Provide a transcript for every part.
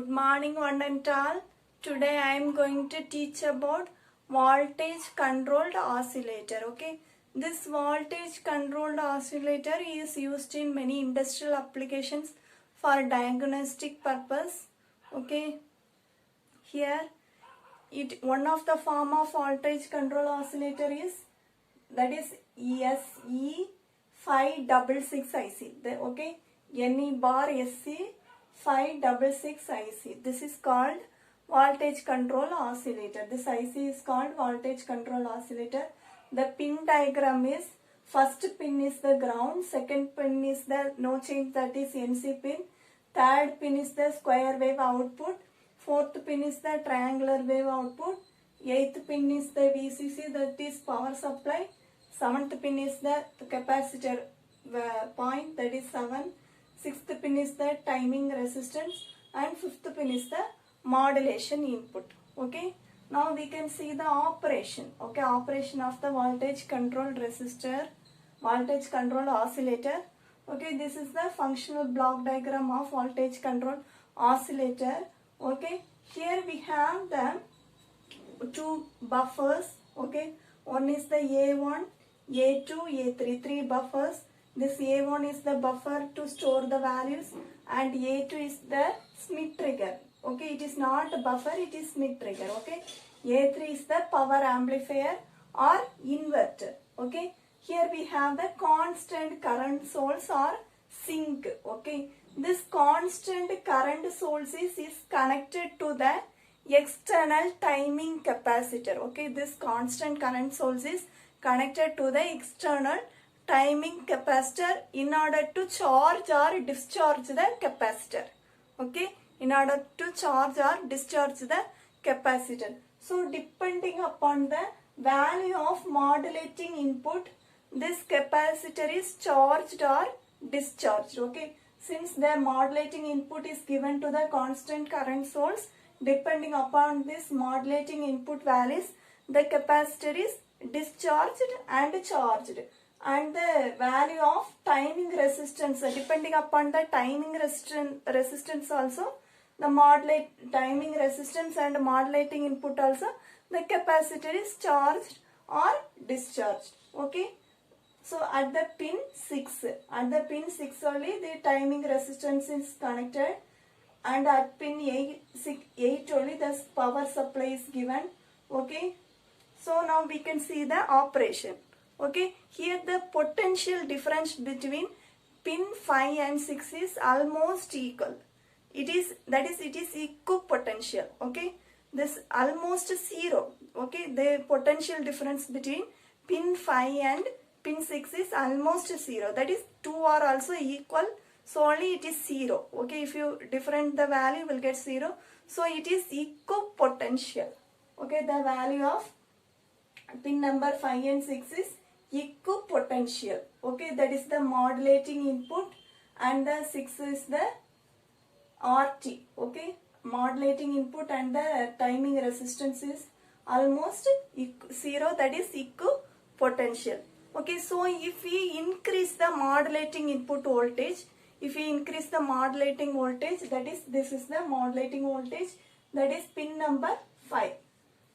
Good morning one and all. Today I am going to teach about voltage controlled oscillator. Okay, this voltage controlled oscillator is used in many industrial applications for diagnostic purpose. Okay, here one of the form of voltage control oscillator is that is SE566 IC. Okay, NE bar SE 566 IC. This is called voltage control oscillator. This IC is called voltage control oscillator. The pin diagram is first pin is the ground, second pin is the no change, that is NC pin, third pin is the square wave output, fourth pin is the triangular wave output, eighth pin is the VCC, that is power supply, seventh pin is the capacitor point, that is 7. Sixth pin is the timing resistance and fifth pin is the modulation input. Okay, now we can see the operation. Okay, operation of the voltage controlled resistor, voltage controlled oscillator. Okay, this is the functional block diagram of voltage controlled oscillator. Okay, here we have the two buffers. Okay, one is the A1, A2, A3, three buffers. This A1 is the buffer to store the values and A2 is the Schmitt trigger. Okay, it is not a buffer, it is Schmitt trigger. Okay, A3 is the power amplifier or inverter. Okay, here we have the constant current source or sink. Okay, this constant current source is connected to the external timing capacitor. Okay, this constant current source is connected to the external timing capacitor in order to charge or discharge the capacitor. Okay, in order to charge or discharge the capacitor. So depending upon the value of modulating input, this capacitor is charged or discharged. Okay, since the modulating input is given to the constant current source, depending upon this modulating input values, the capacitor is discharged and charged. And the value of timing resistance, depending upon the timing resistance also, the timing resistance and modulating input also, the capacitor is charged or discharged. Okay, so at the pin 6 only the timing resistance is connected, and at pin 8 only the power supply is given. Okay, so now we can see the operation. Okay, here the potential difference between pin 5 and 6 is almost equal. It is equipotential. Okay, this almost zero. Okay, the potential difference between pin 5 and pin 6 is almost zero. That is, two are also equal, so only it is 0. Okay, if you different the value, you will get 0. So it is equipotential. Okay, the value of pin number 5 and 6 is equipotential. Okay, that is the modulating input, and the 6 is the RT. Okay, modulating input and the timing resistance is almost 0, that is equipotential. Okay, so if we increase the modulating input voltage, if we increase the modulating voltage, that is, this is the modulating voltage, that is pin number 5.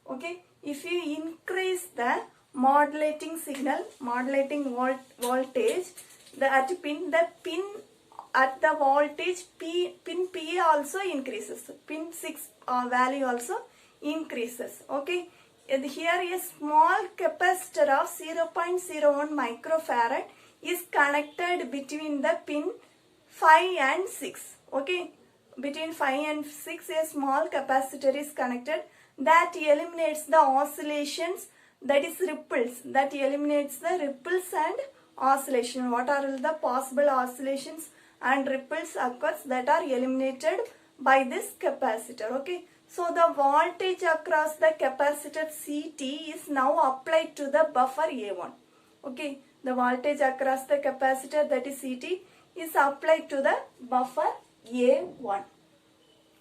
Okay, if you increase the modulating signal, modulating voltage, the pin at the voltage pin P also increases, pin 6 value also increases. Okay, and here a small capacitor of 0.01 microfarad is connected between the pin 5 and 6. Okay, between 5 and 6 a small capacitor is connected that eliminates the oscillations, that is ripples, that eliminates the ripples and oscillation. What are the possible oscillations and ripples occurs that are eliminated by this capacitor. Okay, so the voltage across the capacitor CT is now applied to the buffer A1. Okay, the voltage across the capacitor, that is CT, is applied to the buffer A1.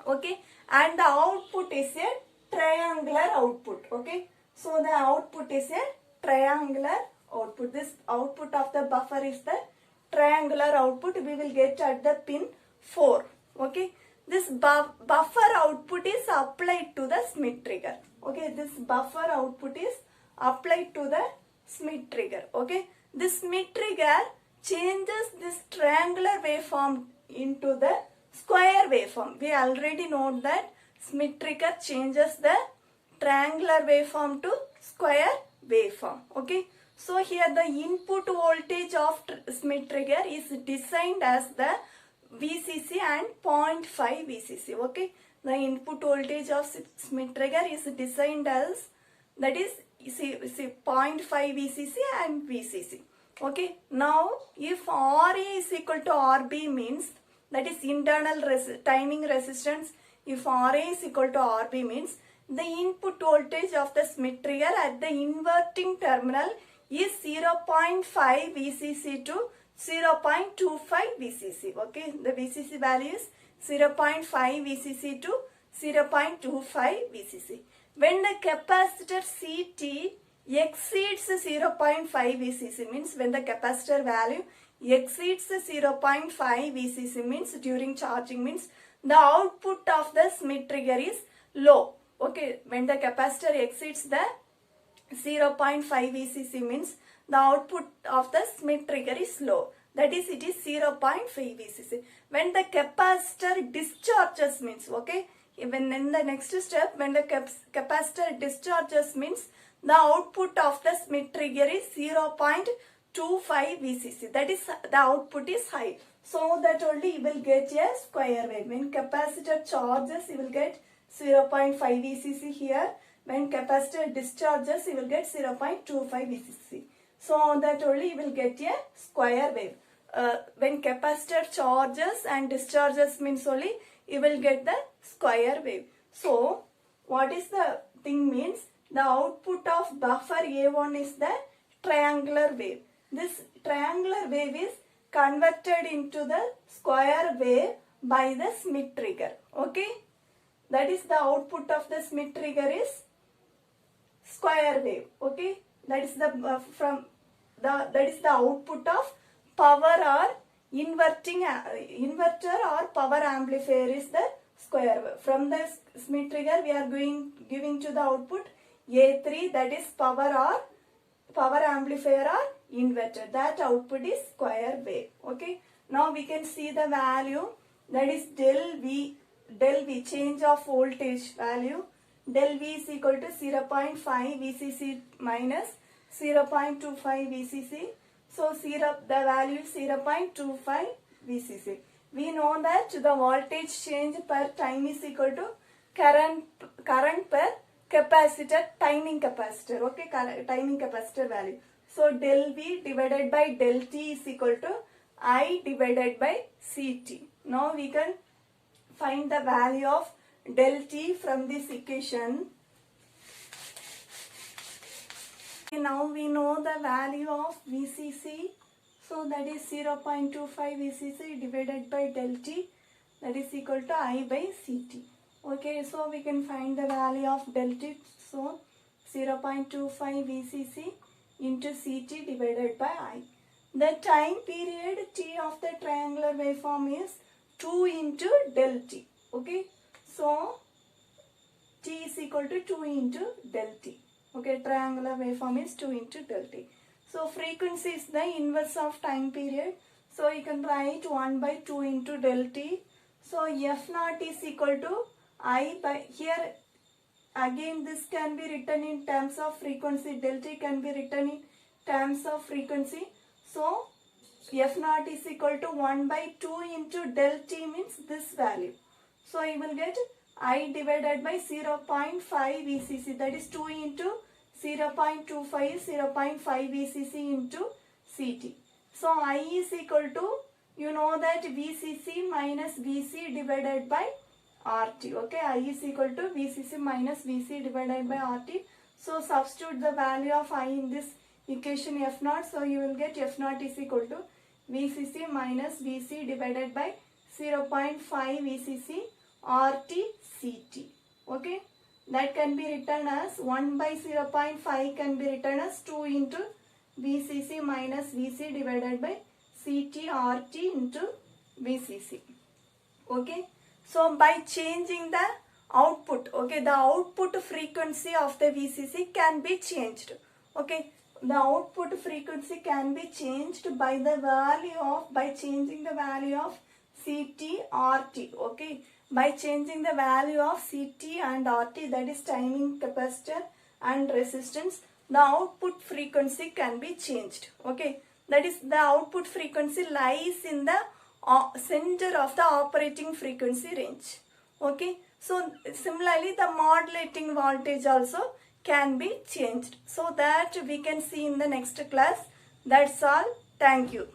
Okay, and the output is a triangular output. Okay, so the output is a triangular output. This output of the buffer is the triangular output we will get at the pin 4. Okay, this buffer output is applied to the Schmitt trigger. Okay, this buffer output is applied to the Schmitt trigger. Okay, this Schmitt trigger changes this triangular waveform into the square waveform. We already know that Schmitt trigger changes the triangular waveform to square waveform. Okay, so here the input voltage of Schmitt trigger is designed as the VCC and 0.5 VCC. Okay, the input voltage of Schmitt trigger is designed as, that is, see 0.5 VCC and VCC. Okay, now if RA is equal to RB means, that is internal timing resistance, if RA is equal to RB means the input voltage of the Schmitt trigger at the inverting terminal is 0.5 VCC to 0.25 VCC. Okay, the VCC value is 0.5 VCC to 0.25 VCC. When the capacitor CT exceeds 0.5 VCC means, when the capacitor value exceeds 0.5 VCC means, during charging means, the output of the Schmitt trigger is low. Okay, when the capacitor exceeds the 0.5 VCC means the output of the Schmitt trigger is low. That is, it is 0.5 VCC. When the capacitor discharges means, okay, even in the next step, when the capacitor discharges means the output of the Schmitt trigger is 0.25 VCC. That is, the output is high. So that only you will get a square wave. When capacitor charges, you will get 0.5 VCC here. When capacitor discharges, you will get 0.25 VCC. So that only you will get a square wave. When capacitor charges and discharges means only you will get the square wave. So what is the thing means? The output of buffer A1 is the triangular wave. This triangular wave is converted into the square wave by the Schmitt trigger. Okay, that is, the output of the Schmitt trigger is square wave. Okay, that is the that is the output of power or inverter or power amplifier is the square wave. From the Schmitt trigger we are giving to the output A3, that is power amplifier or inverter. That output is square wave. Okay, now we can see the value, that is del V, change of voltage value. Del V is equal to 0.5 VCC minus 0.25 VCC. So the value is 0.25 VCC. We know that the voltage change per time is equal to current per capacitor, timing capacitor. Okay, timing capacitor value. So del V divided by del T is equal to I divided by CT. Now we can find the value of del T from this equation. Now we know the value of VCC. So that is 0.25 VCC divided by del T, that is equal to I by CT. Okay, so we can find the value of del T. So 0.25 VCC into CT divided by I. The time period T of the triangular waveform is 2 into del T. Okay, so T is equal to 2 into del T. Okay, triangular waveform is 2 into del T. So frequency is the inverse of time period. So you can write 1 by 2 into del T. So F naught is equal to I by, here again this can be written in terms of frequency. Del T can be written in terms of frequency. So F naught is equal to 1 by 2 into del T means this value. So you will get I divided by 0.5 VCC, that is 2 into 0.25 is 0.5 VCC into CT. So I is equal to, you know that VCC minus VC divided by RT. Okay, I is equal to VCC minus VC divided by RT. So substitute the value of I in this equation F naught. So you will get F naught is equal to VCC minus VC divided by 0.5 VCC RT CT. Okay, that can be written as 1 by 0.5 can be written as 2 into VCC minus VC divided by CT RT into VCC. Okay, So by changing the output, okay, the output frequency of the VCC can be changed. Okay, the output frequency can be changed by the value of, by changing the value of CT, RT. Okay, by changing the value of CT and RT, that is timing capacitor and resistance, the output frequency can be changed. Okay, that is, the output frequency lies in the center of the operating frequency range. Okay, so similarly the modulating voltage also can be changed. So that we can see in the next class. That's all. Thank you.